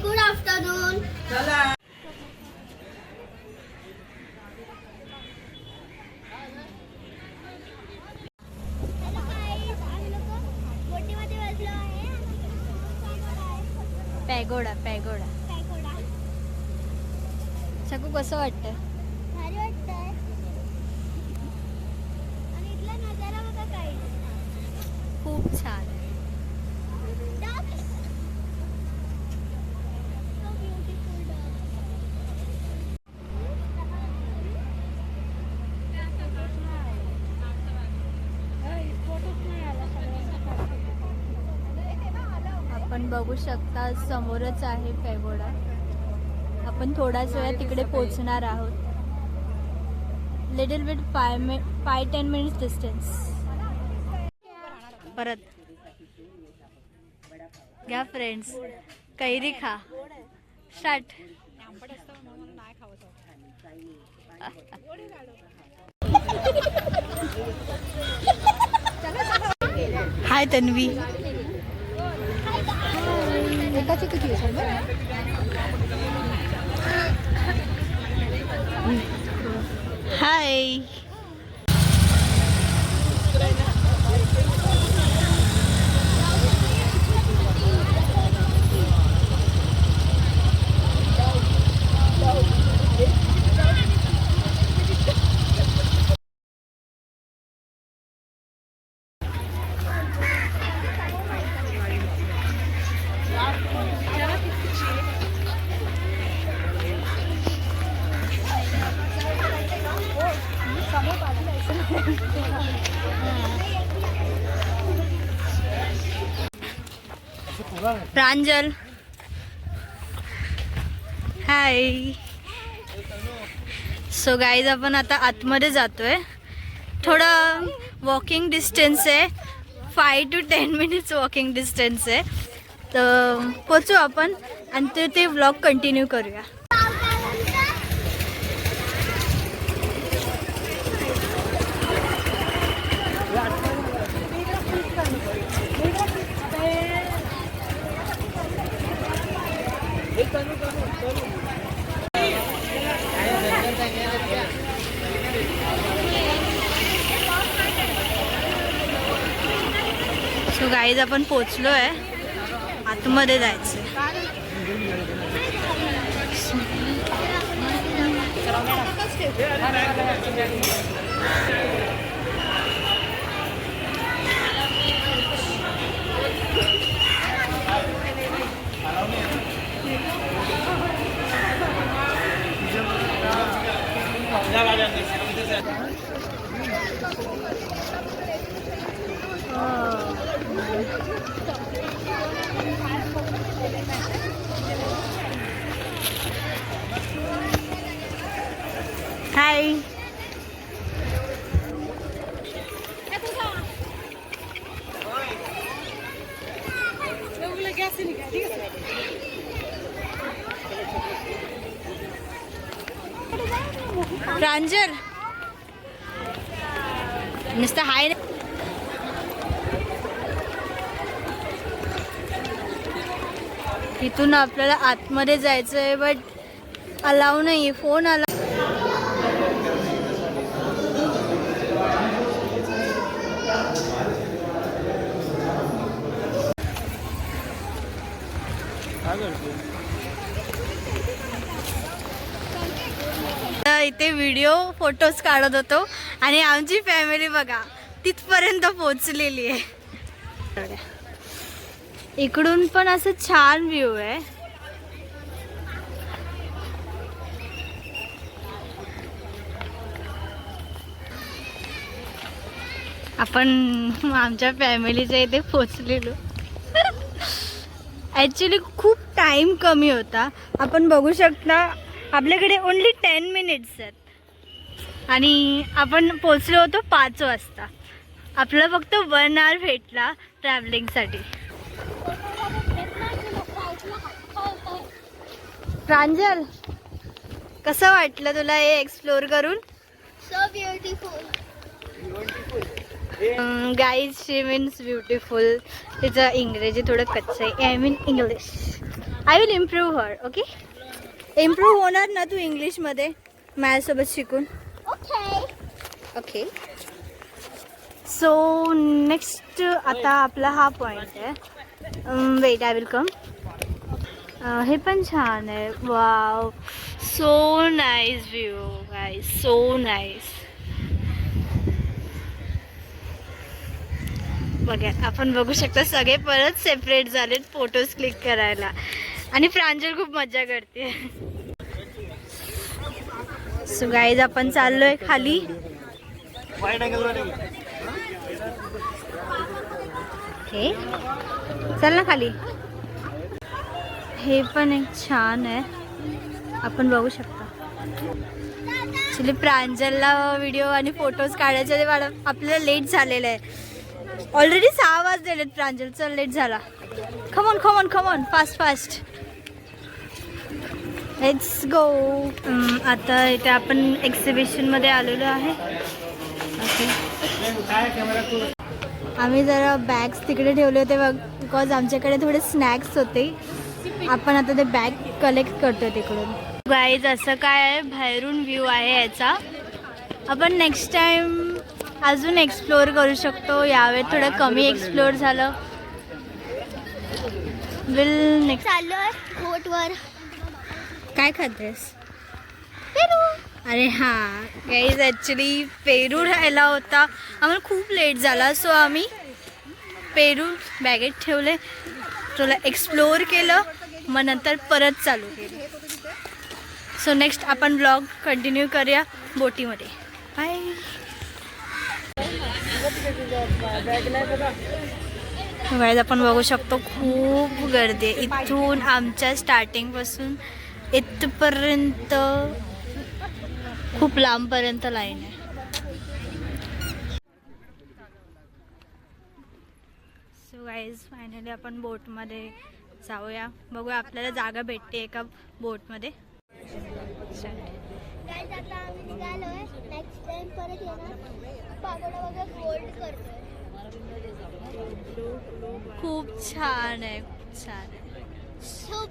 Good afternoon. चला. Pagoda pagoda. Shaku कसं वाटतं? भारी वाटतंय. आणि इथला नजारा बघा काय. खूप छान. So beautiful dog. आपण बघू शकता समोरच आहे पॅगोडा. आपण थोड्याच वेळात तिकडे पोहोचणार आहोत. Little bit 5-10 minutes distance. परत घ्या फ्रेंड्स, कैरी खा. स्टार्ट. हाय तन्वी. एकाची किती हाय. प्रांजल हाय. सो गाईज आपण आता आतमध्ये जातोय. थोडं वॉकिंग डिस्टन्स आहे. 5 to 10 मिनिट्स वॉकिंग डिस्टन्स आहे. तर पोचू आपण आणि ते व्लॉग कंटिन्यू करूया. सो गाईज आपण पोचलो आहे. आतमध्ये जायचं. हाय. प्रांजल नुसतं हाय. इथून आपल्याला आतमध्ये जायचं आहे बट अलाव नाही. फोन आला. इथे व्हिडिओ फोटोज काढत होतो आणि आमची फॅमिली बघा तिथपर्यंत पोहोचलेली आहे. इकडून पण असं छान व्ह्यू आहे. आपण आमच्या फॅमिलीच्या इथे पोहोचलेलो. ॲक्च्युली खूप टाईम कमी होता. आपण बघू शकता आपल्याकडे ओन्ली 10 मिनिट्स आहेत आणि आपण पोचलो होतो 5 वाजता. आपला फक्त 1 hour भेटला ट्रॅव्हलिंगसाठी. प्रांजल कसं वाटलं तुला हे एक्सप्लोर करून? So beautiful. गाईज शी मीन्स ब्युटिफुल. तिचं इंग्रजी थोडं कच्चं आहे. I mean English. I will improve her. Okay, improve होणार ना तू इंग्लिशमध्ये माझ्यासोबत शिकून. ओके. ओके, सो नेक्स्ट आता आपला हा पॉईंट आहे. Wait, I will come. हे पण छान आहे. Wow, so nice view guys, so nice. बघा, आपण बघू शकता सगळे परत सेपरेट झालेत फोटोज क्लिक करायला आणि प्रांजल खूप मजा करते. सो गाईज आपण चाललोय खाली. ओके, चल ना खाली. हे पण एक छान आहे, आपण बघू शकता. ॲक्च्युली प्रांजलला व्हिडिओ आणि फोटोज काढायचे ते आपल्याला लेट झालेलं आहे. ऑलरेडी 6 वाजलेले आहेत प्रांजल. चल, लेट झाला. खमॉन खमॉन खमॉन, फास्ट फास्ट, लेट्स गो. आता इथे आपण एक्झिबिशनमध्ये आलेलो आहे. ओके, आम्ही जरा बॅग्स तिकडे ठेवले होते बिकॉज आमच्याकडे थोडे स्नॅक्स होते. आपण आता ते बॅग कलेक्ट करतो तिकडून. गाईज असं काय आहे, बाहेरून व्ह्यू आहे याचा. आपण नेक्स्ट टाइम अजून एक्सप्लोअर करू शकतो. यावेळी थोडं कमी एक्सप्लोअर झालं. Will next. चाललोय बोटवर. काय खातेस? पेरू. अरे हां गाईज, ॲक्च्युली पेरू राहिला होता. आम्हाला खूप लेट झाला, सो आम्ही पेरू बॅगेत ठेवले, थोडं एक्सप्लोअर केलं, मग नंतर परत चालू केलं. सो नेक्स्ट आपण ब्लॉग कंटिन्यू करूया बोटीमध्ये. बाय. गाईज आपण बघू शकतो खूप गर्दी आहे. इथून आमच्या स्टार्टिंगपासून इथपर्यंत खूप लांबपर्यंत लाईन आहे. सो गाईज फायनली आपण बोटमध्ये जाऊया. बघूया आपल्याला जागा भेटते एका बोटमध्ये. गाईज आता आम्ही निघालोय. नेक्स्ट टाइम परत येणार. पागोडा वगैरे गोल्ड करतोय. खूप छान आहे, खूप छान आहे. खूप